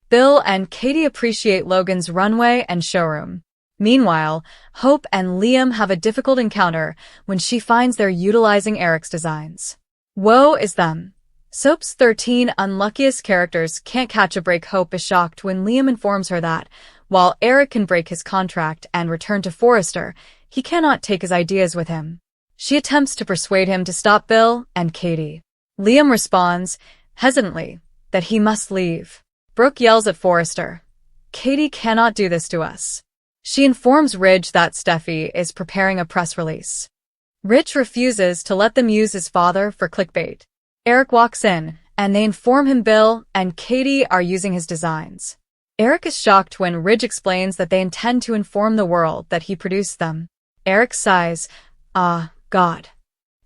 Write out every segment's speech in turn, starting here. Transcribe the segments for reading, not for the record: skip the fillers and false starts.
Bill and Katie appreciate Logan's runway and showroom. Meanwhile, Hope and Liam have a difficult encounter when she finds they're utilizing Eric's designs. Woe is them. Soap's 13 unluckiest characters can't catch a break. Hope is shocked when Liam informs her that, while Eric can break his contract and return to Forrester, he cannot take his ideas with him. She attempts to persuade him to stop Bill and Katie. Liam responds, hesitantly, that he must leave. Brooke yells at Forrester, "Katie cannot do this to us." She informs Ridge that Steffi is preparing a press release. Ridge refuses to let them use his father for clickbait. Eric walks in, and they inform him Bill and Katie are using his designs. Eric is shocked when Ridge explains that they intend to inform the world that he produced them. Eric sighs, "Ah, God.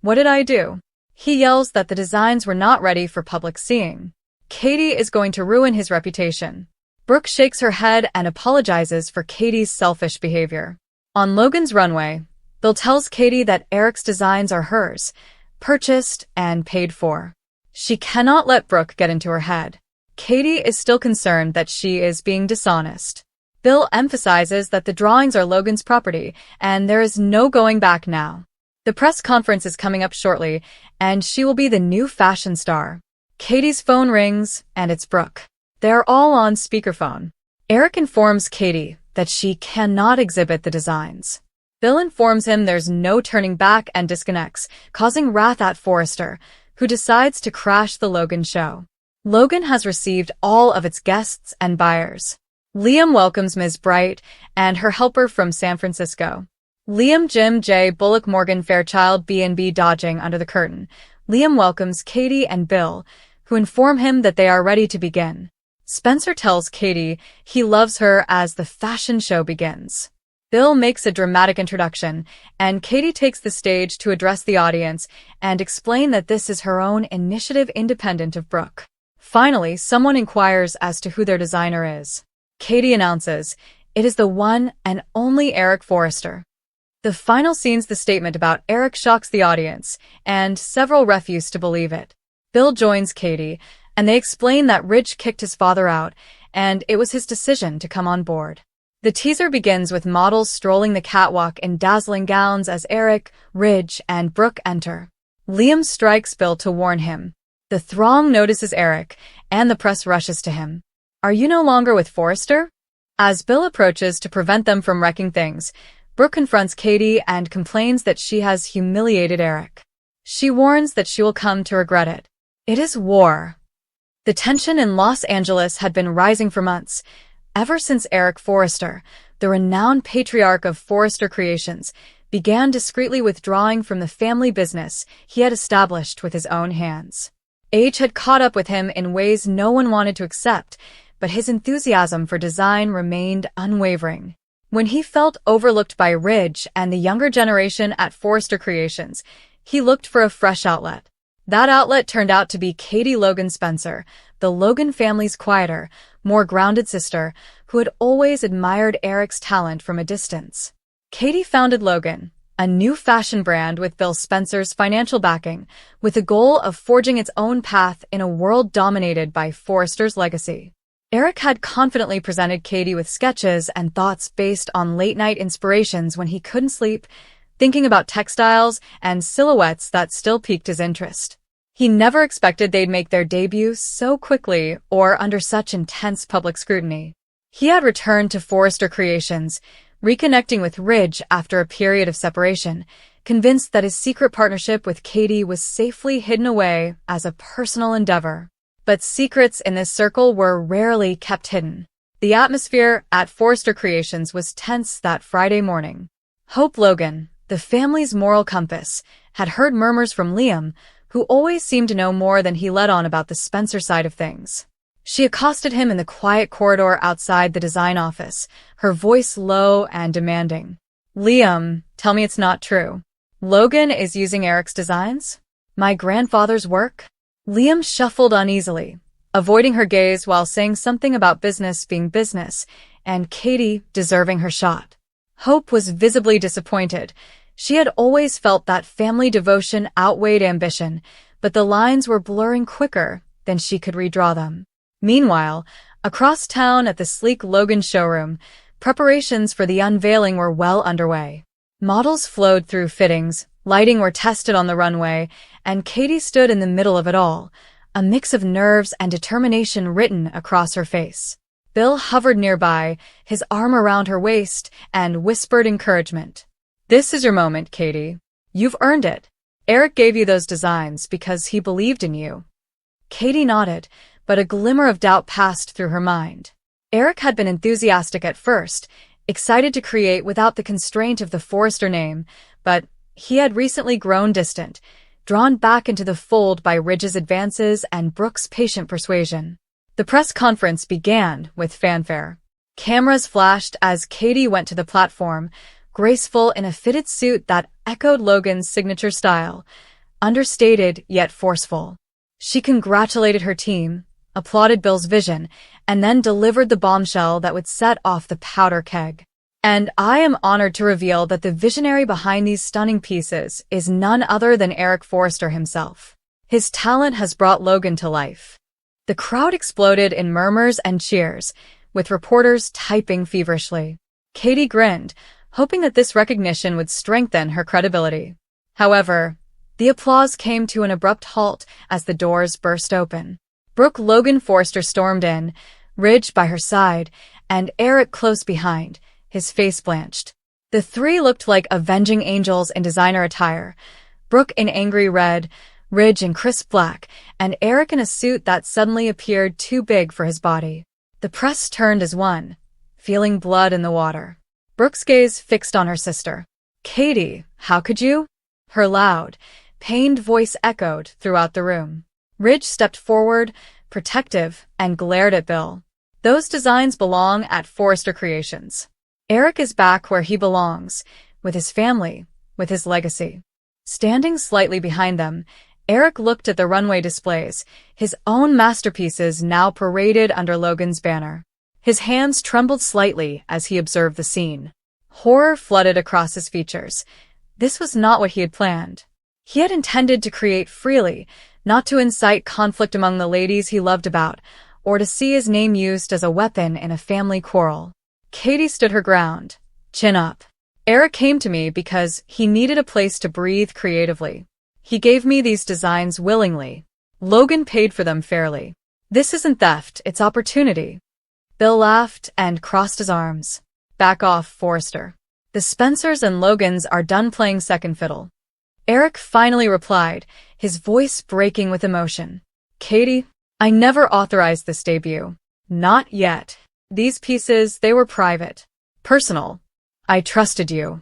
What did I do?" He yells that the designs were not ready for public seeing. Katie is going to ruin his reputation. Brooke shakes her head and apologizes for Katie's selfish behavior. On Logan's runway, Bill tells Katie that Eric's designs are hers, purchased and paid for. She cannot let Brooke get into her head. Katie is still concerned that she is being dishonest. Bill emphasizes that the drawings are Logan's property and there is no going back now. The press conference is coming up shortly, and she will be the new fashion star. Katie's phone rings, and it's Brooke. They're all on speakerphone. Eric informs Katie that she cannot exhibit the designs. Bill informs him there's no turning back and disconnects, causing wrath at Forrester, who decides to crash the Logan show. Logan has received all of its guests and buyers. Liam welcomes Ms. Bright and her helper from San Francisco. Liam, Jim, J. Bullock, Morgan, Fairchild, B&B dodging under the curtain. Liam welcomes Katie and Bill, who inform him that they are ready to begin. Spencer tells Katie he loves her as the fashion show begins. Bill makes a dramatic introduction, and Katie takes the stage to address the audience and explain that this is her own initiative independent of Brooke. Finally, someone inquires as to who their designer is. Katie announces, it is the one and only Eric Forrester. The final scene's the statement about Eric shocks the audience, and several refuse to believe it. Bill joins Katie, and they explain that Ridge kicked his father out, and it was his decision to come on board. The teaser begins with models strolling the catwalk in dazzling gowns as Eric, Ridge, and Brooke enter. Liam strikes Bill to warn him. The throng notices Eric, and the press rushes to him. "Are you no longer with Forrester?" As Bill approaches to prevent them from wrecking things, Brooke confronts Katie and complains that she has humiliated Eric. She warns that she will come to regret it. It is war. The tension in Los Angeles had been rising for months, ever since Eric Forrester, the renowned patriarch of Forrester Creations, began discreetly withdrawing from the family business he had established with his own hands. Age had caught up with him in ways no one wanted to accept, but his enthusiasm for design remained unwavering. When he felt overlooked by Ridge and the younger generation at Forrester Creations, he looked for a fresh outlet. That outlet turned out to be Katie Logan Spencer, the Logan family's quieter, more grounded sister, who had always admired Eric's talent from a distance. Katie founded Logan, a new fashion brand with Bill Spencer's financial backing, with the goal of forging its own path in a world dominated by Forrester's legacy. Eric had confidently presented Katie with sketches and thoughts based on late-night inspirations when he couldn't sleep, thinking about textiles and silhouettes that still piqued his interest. He never expected they'd make their debut so quickly or under such intense public scrutiny. He had returned to Forrester Creations, reconnecting with Ridge after a period of separation, convinced that his secret partnership with Katie was safely hidden away as a personal endeavor. But secrets in this circle were rarely kept hidden. The atmosphere at Forrester Creations was tense that Friday morning. Hope Logan, the family's moral compass, had heard murmurs from Liam, who always seemed to know more than he let on about the Spencer side of things. She accosted him in the quiet corridor outside the design office, her voice low and demanding. "Liam, tell me it's not true. Logan is using Eric's designs? My grandfather's work?" Liam shuffled uneasily, avoiding her gaze while saying something about business being business, and Katie deserving her shot. Hope was visibly disappointed. She had always felt that family devotion outweighed ambition, but the lines were blurring quicker than she could redraw them. Meanwhile, Across town at the sleek Logan showroom, preparations for the unveiling were well underway. Models flowed through fittings, lighting were tested on the runway, and Katie stood in the middle of it all, a mix of nerves and determination written across her face. Bill hovered nearby, his arm around her waist, and whispered encouragement. "This is your moment, Katie. You've earned it. Eric gave you those designs because he believed in you." Katie nodded, but a glimmer of doubt passed through her mind. Eric had been enthusiastic at first, excited to create without the constraint of the Forrester name, but he had recently grown distant, drawn back into the fold by Ridge's advances and Brooke's patient persuasion. The press conference began with fanfare. Cameras flashed as Katie went to the platform, graceful in a fitted suit that echoed Logan's signature style, understated yet forceful. She congratulated her team, applauded Bill's vision, and then delivered the bombshell that would set off the powder keg. "And I am honored to reveal that the visionary behind these stunning pieces is none other than Eric Forrester himself. His talent has brought Logan to life." The crowd exploded in murmurs and cheers, with reporters typing feverishly. Katie grinned, hoping that this recognition would strengthen her credibility. However, the applause came to an abrupt halt as the doors burst open. Brooke Logan Forrester stormed in, Ridge by her side, and Eric close behind, his face blanched. The three looked like avenging angels in designer attire, Brooke in angry red, Ridge in crisp black, and Eric in a suit that suddenly appeared too big for his body. The press turned as one, feeling blood in the water. Brooke's gaze fixed on her sister. "Katie, how could you?" Her loud, pained voice echoed throughout the room. Ridge stepped forward, protective, and glared at Bill. "Those designs belong at Forrester Creations. Eric is back where he belongs, with his family, with his legacy." Standing slightly behind them, Eric looked at the runway displays, his own masterpieces now paraded under Logan's banner. His hands trembled slightly as he observed the scene. Horror flooded across his features. This was not what he had planned. He had intended to create freely, not to incite conflict among the ladies he loved about, or to see his name used as a weapon in a family quarrel. Katie stood her ground, chin up. "Eric came to me because he needed a place to breathe creatively. He gave me these designs willingly. Logan paid for them fairly. This isn't theft, it's opportunity." Bill laughed and crossed his arms. "Back off, Forrester. The Spencers and Logans are done playing second fiddle." Eric finally replied, his voice breaking with emotion. "Katie, I never authorized this debut. Not yet. These pieces, they were private. Personal. I trusted you."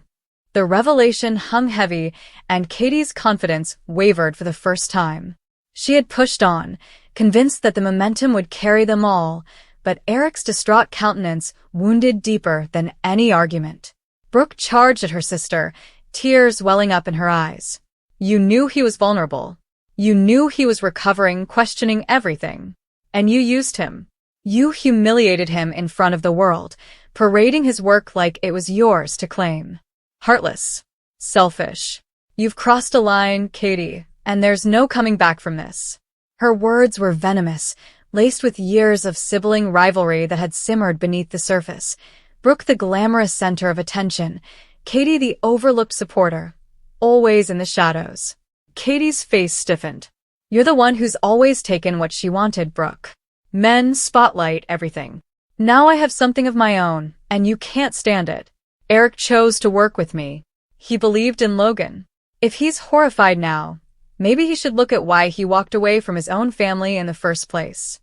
The revelation hung heavy, and Katie's confidence wavered for the first time. She had pushed on, convinced that the momentum would carry them all, but Eric's distraught countenance wounded deeper than any argument. Brooke charged at her sister, tears welling up in her eyes. "You knew he was vulnerable. You knew he was recovering, questioning everything. And you used him. You humiliated him in front of the world, parading his work like it was yours to claim. Heartless. Selfish. You've crossed a line, Katie, and there's no coming back from this." Her words were venomous, laced with years of sibling rivalry that had simmered beneath the surface. Brooke the glamorous center of attention, Katie the overlooked supporter, always in the shadows. Katie's face stiffened. "You're the one who's always taken what she wanted, Brooke. Men spotlight everything. Now I have something of my own, and you can't stand it. Eric chose to work with me. He believed in Logan. If he's horrified now, maybe he should look at why he walked away from his own family in the first place."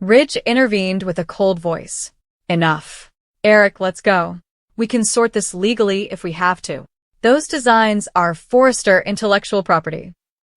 Ridge intervened with a cold voice. "Enough. Eric, let's go. We can sort this legally if we have to. Those designs are Forrester intellectual property."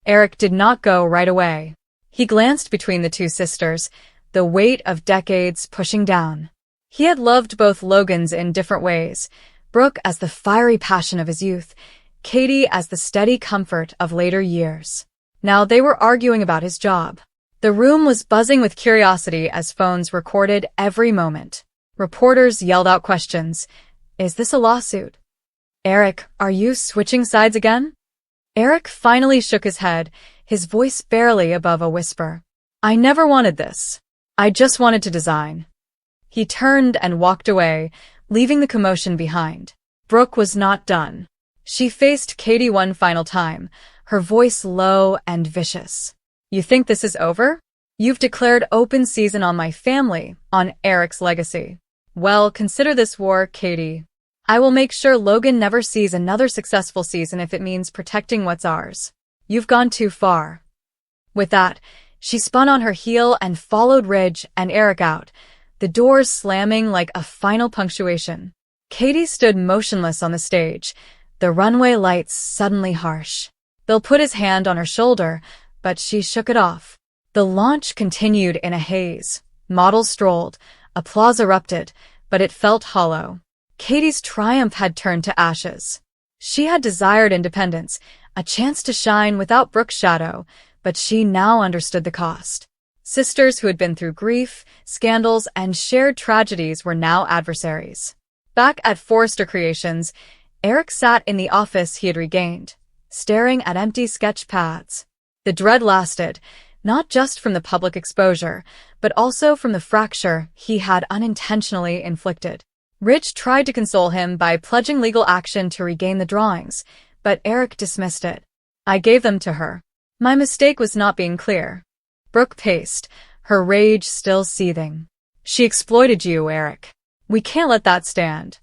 Eric did not go right away. He glanced between the two sisters, the weight of decades pushing down. He had loved both Logans in different ways, Brooke as the fiery passion of his youth, Katie as the steady comfort of later years. Now they were arguing about his job. The room was buzzing with curiosity as phones recorded every moment. Reporters yelled out questions. "Is this a lawsuit? Eric, are you switching sides again?" Eric finally shook his head, his voice barely above a whisper. "I never wanted this. I just wanted to design. He turned and walked away, leaving the commotion behind. Brooke was not done. She faced Katie one final time, her voice low and vicious. "You think this is over? You've declared open season on my family, on Eric's legacy. Well, consider this war, Katie. I will make sure Logan never sees another successful season if it means protecting what's ours. You've gone too far." With that, she spun on her heel and followed Ridge and Eric out, the doors slamming like a final punctuation. Katie stood motionless on the stage, the runway lights suddenly harsh. Bill put his hand on her shoulder, but she shook it off. The launch continued in a haze. Models strolled, applause erupted, but it felt hollow. Katie's triumph had turned to ashes. She had desired independence, a chance to shine without Brooke's shadow, but she now understood the cost. Sisters who had been through grief, scandals, and shared tragedies were now adversaries. Back at Forrester Creations, Eric sat in the office he had regained, staring at empty sketch pads. The dread lasted, not just from the public exposure, but also from the fracture he had unintentionally inflicted. Ridge tried to console him by pledging legal action to regain the drawings, but Eric dismissed it. "I gave them to her. My mistake was not being clear." Brooke paced, her rage still seething. "She exploited you, Eric. We can't let that stand."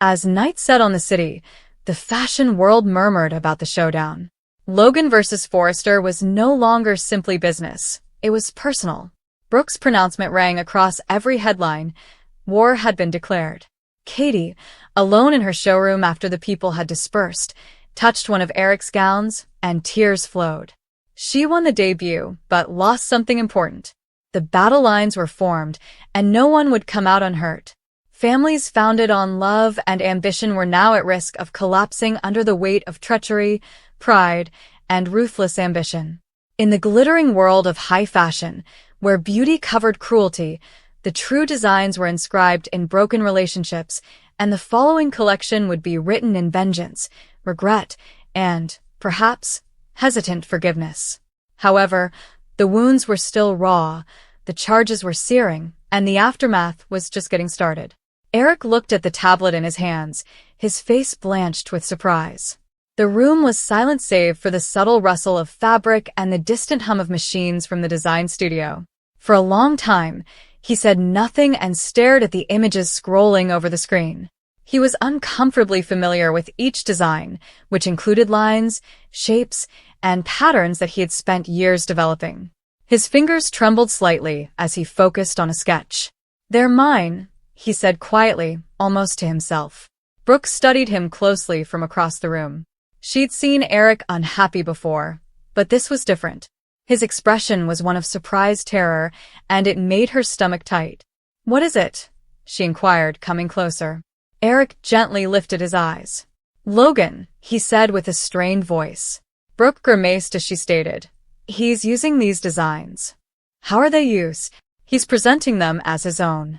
As night set on the city, the fashion world murmured about the showdown. Logan versus Forrester was no longer simply business. It was personal. Brooke's pronouncement rang across every headline. War had been declared. Katie, alone in her showroom after the people had dispersed, touched one of Eric's gowns, and tears flowed. She won the debut, but lost something important. The battle lines were formed, and no one would come out unhurt. Families founded on love and ambition were now at risk of collapsing under the weight of treachery, pride, and ruthless ambition. In the glittering world of high fashion, where beauty covered cruelty, the true designs were inscribed in broken relationships, and the following collection would be written in vengeance, regret, and, perhaps, hesitant forgiveness. However, the wounds were still raw, the charges were searing, and the aftermath was just getting started. Eric looked at the tablet in his hands, his face blanched with surprise. The room was silent save for the subtle rustle of fabric and the distant hum of machines from the design studio. For a long time, he said nothing and stared at the images scrolling over the screen. He was uncomfortably familiar with each design, which included lines, shapes, and patterns that he had spent years developing. His fingers trembled slightly as he focused on a sketch. "They're mine," he said quietly, almost to himself. Brooke studied him closely from across the room. She'd seen Eric unhappy before, but this was different. His expression was one of surprised terror, and it made her stomach tight. "What is it?" she inquired, coming closer. Eric gently lifted his eyes. "Logan," he said with a strained voice. Brooke grimaced as she stated, "He's using these designs." "How are they used?" "He's presenting them as his own."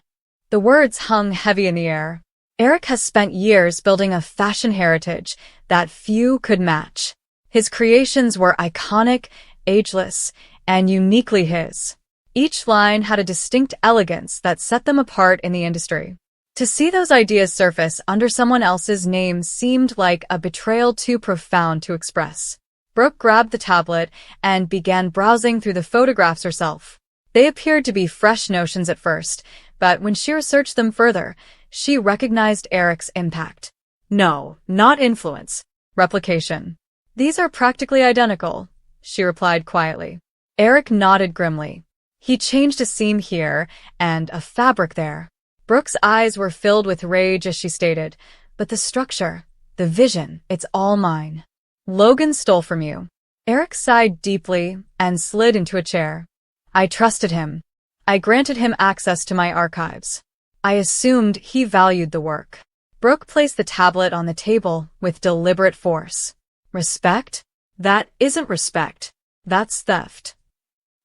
The words hung heavy in the air. Eric has spent years building a fashion heritage that few could match. His creations were iconic, ageless, and uniquely his. Each line had a distinct elegance that set them apart in the industry. To see those ideas surface under someone else's name seemed like a betrayal too profound to express. Brooke grabbed the tablet and began browsing through the photographs herself. They appeared to be fresh notions at first, but when she researched them further, she recognized Eric's impact. "No, not influence. Replication. These are practically identical," she replied quietly. Eric nodded grimly. He changed a seam here and a fabric there. Brooke's eyes were filled with rage as she stated, "But the structure, the vision, it's all mine." "Logan stole from you." Eric sighed deeply and slid into a chair. "I trusted him. I granted him access to my archives. I assumed he valued the work." Brooke placed the tablet on the table with deliberate force. "Respect? That isn't respect. That's theft."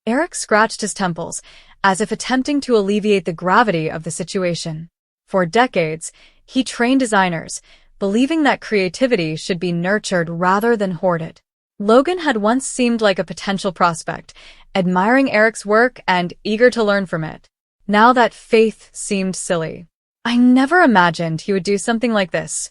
Eric scratched his temples, as if attempting to alleviate the gravity of the situation. For decades, he trained designers, believing that creativity should be nurtured rather than hoarded. Logan had once seemed like a potential prospect, admiring Eric's work and eager to learn from it. Now that faith seemed silly. I never imagined he would do something like this,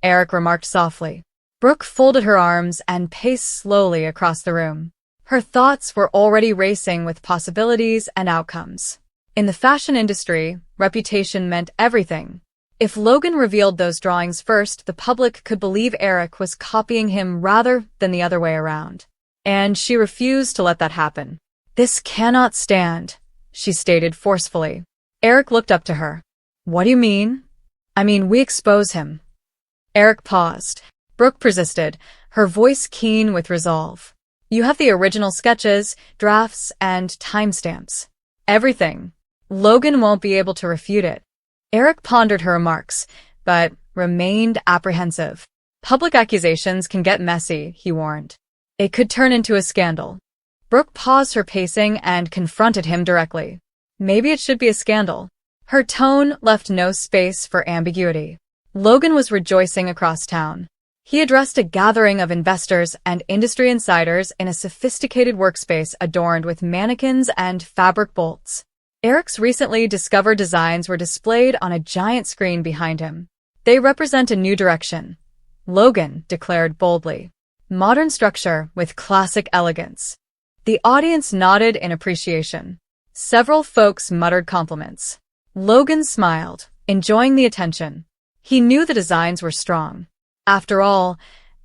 Eric remarked softly. Brooke folded her arms and paced slowly across the room. Her thoughts were already racing with possibilities and outcomes. In the fashion industry, reputation meant everything. If Logan revealed those drawings first, the public could believe Eric was copying him rather than the other way around. And she refused to let that happen. "This cannot stand," she stated forcefully. Eric looked up to her. "What do you mean?" "I mean, we expose him." Eric paused. Brooke persisted, her voice keen with resolve. "You have the original sketches, drafts, and timestamps. Everything. Logan won't be able to refute it." Eric pondered her remarks, but remained apprehensive. "Public accusations can get messy," he warned. "It could turn into a scandal." Brooke paused her pacing and confronted him directly. "Maybe it should be a scandal." Her tone left no space for ambiguity. Logan was rejoicing across town. He addressed a gathering of investors and industry insiders in a sophisticated workspace adorned with mannequins and fabric bolts. Eric's recently discovered designs were displayed on a giant screen behind him. "They represent a new direction," Logan declared boldly. "Modern structure with classic elegance." The audience nodded in appreciation. Several folks muttered compliments. Logan smiled, enjoying the attention. He knew the designs were strong. After all,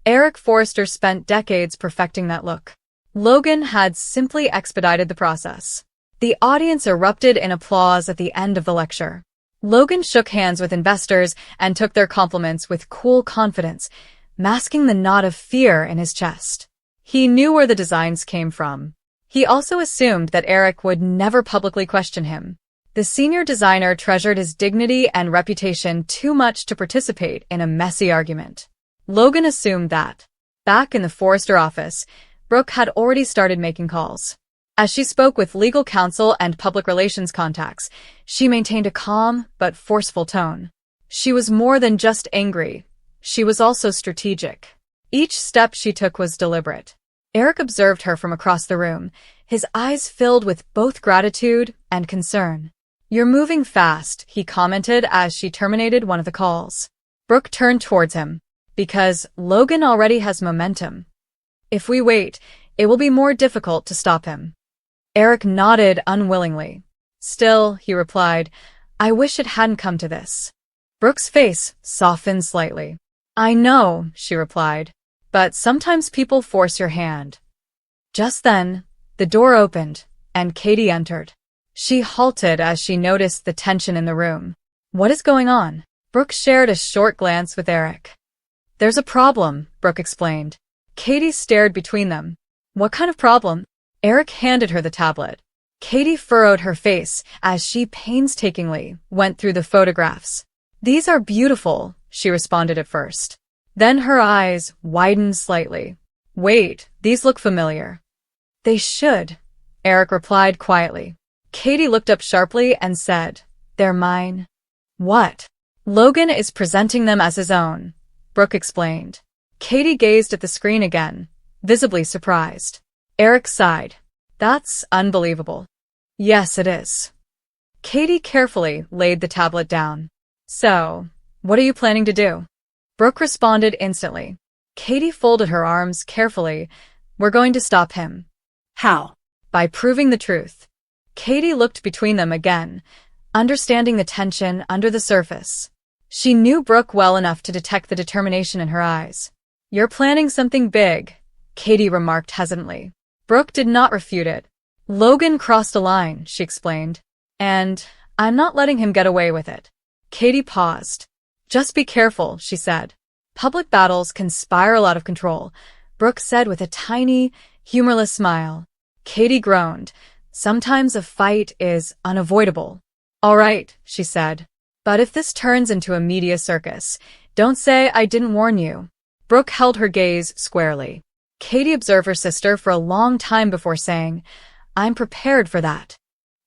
Eric Forrester spent decades perfecting that look. Logan had simply expedited the process. The audience erupted in applause at the end of the lecture. Logan shook hands with investors and took their compliments with cool confidence, masking the knot of fear in his chest. He knew where the designs came from. He also assumed that Eric would never publicly question him. The senior designer treasured his dignity and reputation too much to participate in a messy argument. Logan assumed that. Back in the Forrester office, Brooke had already started making calls. As she spoke with legal counsel and public relations contacts, she maintained a calm but forceful tone. She was more than just angry. She was also strategic. Each step she took was deliberate. Eric observed her from across the room, his eyes filled with both gratitude and concern. "You're moving fast," he commented as she terminated one of the calls. Brooke turned towards him. "Because Logan already has momentum. If we wait, it will be more difficult to stop him." Eric nodded unwillingly. "Still," he replied, "I wish it hadn't come to this." Brooke's face softened slightly. "I know," she replied, "but sometimes people force your hand." Just then, the door opened, and Katie entered. She halted as she noticed the tension in the room. "What is going on?" Brooke shared a short glance with Eric. "There's a problem," Brooke explained. Katie stared between them. "What kind of problem?" Eric handed her the tablet. Katie furrowed her face as she painstakingly went through the photographs. "These are beautiful," she responded at first. Then her eyes widened slightly. "Wait, these look familiar." "They should," Eric replied quietly. Katie looked up sharply and said, "They're mine." "What?" "Logan is presenting them as his own," Brooke explained. Katie gazed at the screen again, visibly surprised. Eric sighed. "That's unbelievable." "Yes, it is." Katie carefully laid the tablet down. "So, what are you planning to do?" Brooke responded instantly. Katie folded her arms carefully. "We're going to stop him." "How?" "By proving the truth." Katie looked between them again, understanding the tension under the surface. She knew Brooke well enough to detect the determination in her eyes. "You're planning something big," Katie remarked hesitantly. Brooke did not refute it. "Logan crossed a line," she explained. "And I'm not letting him get away with it." Katie paused. "Just be careful," she said. "Public battles can spiral out of control," Brooke said with a tiny, humorless smile. Katie groaned. "Sometimes a fight is unavoidable." "All right," she said. "But if this turns into a media circus, don't say I didn't warn you." Brooke held her gaze squarely. Katie observed her sister for a long time before saying, "I'm prepared for that."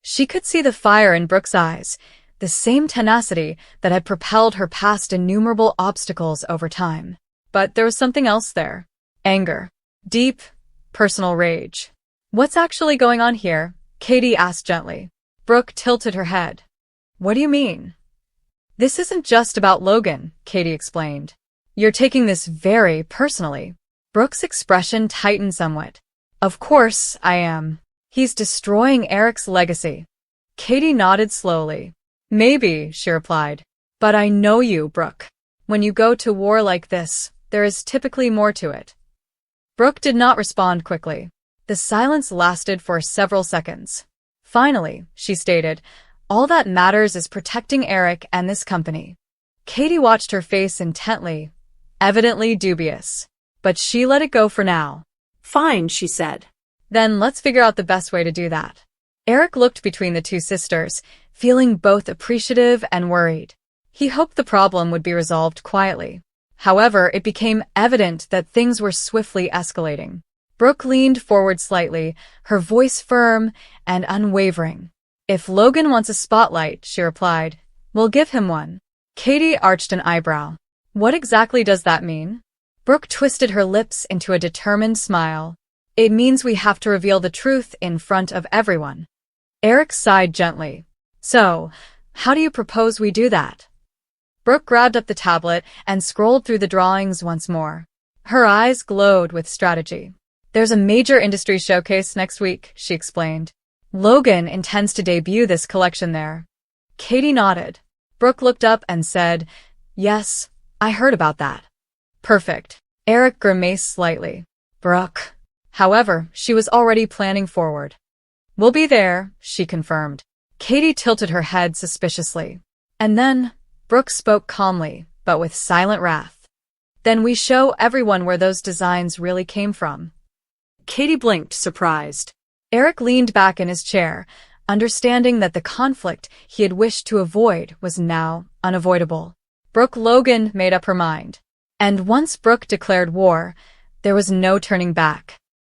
She could see the fire in Brooke's eyes, the same tenacity that had propelled her past innumerable obstacles over time. But there was something else there. Anger. Deep, personal rage. "What's actually going on here?" Katie asked gently. Brooke tilted her head. What do you mean? This isn't just about Logan, Katie explained. You're taking this very personally. Brooke's expression tightened somewhat. Of course I am. He's destroying Eric's legacy. Katie nodded slowly. Maybe, she replied. But I know you, Brooke. When you go to war like this, there is typically more to it. Brooke did not respond quickly. The silence lasted for several seconds. Finally, she stated, all that matters is protecting Eric and this company. Katie watched her face intently, evidently dubious. But she let it go for now. Fine, she said. Then let's figure out the best way to do that. Eric looked between the two sisters, feeling both appreciative and worried. He hoped the problem would be resolved quietly. However, it became evident that things were swiftly escalating. Brooke leaned forward slightly, her voice firm and unwavering. If Logan wants a spotlight, she replied, we'll give him one. Katie arched an eyebrow. What exactly does that mean? Brooke twisted her lips into a determined smile. It means we have to reveal the truth in front of everyone. Eric sighed gently. So, how do you propose we do that? Brooke grabbed up the tablet and scrolled through the drawings once more. Her eyes glowed with strategy. There's a major industry showcase next week, she explained. Logan intends to debut this collection there. Katie nodded. Brooke looked up and said, yes, I heard about that. Perfect. Eric grimaced slightly. Brooke. However, she was already planning forward. We'll be there, she confirmed. Katie tilted her head suspiciously. And then, Brooke spoke calmly, but with silent wrath. Then we show everyone where those designs really came from. Katie blinked, surprised. Eric leaned back in his chair, understanding that the conflict he had wished to avoid was now unavoidable. Brooke Logan made up her mind. And once Brooke declared war, there was no turning back.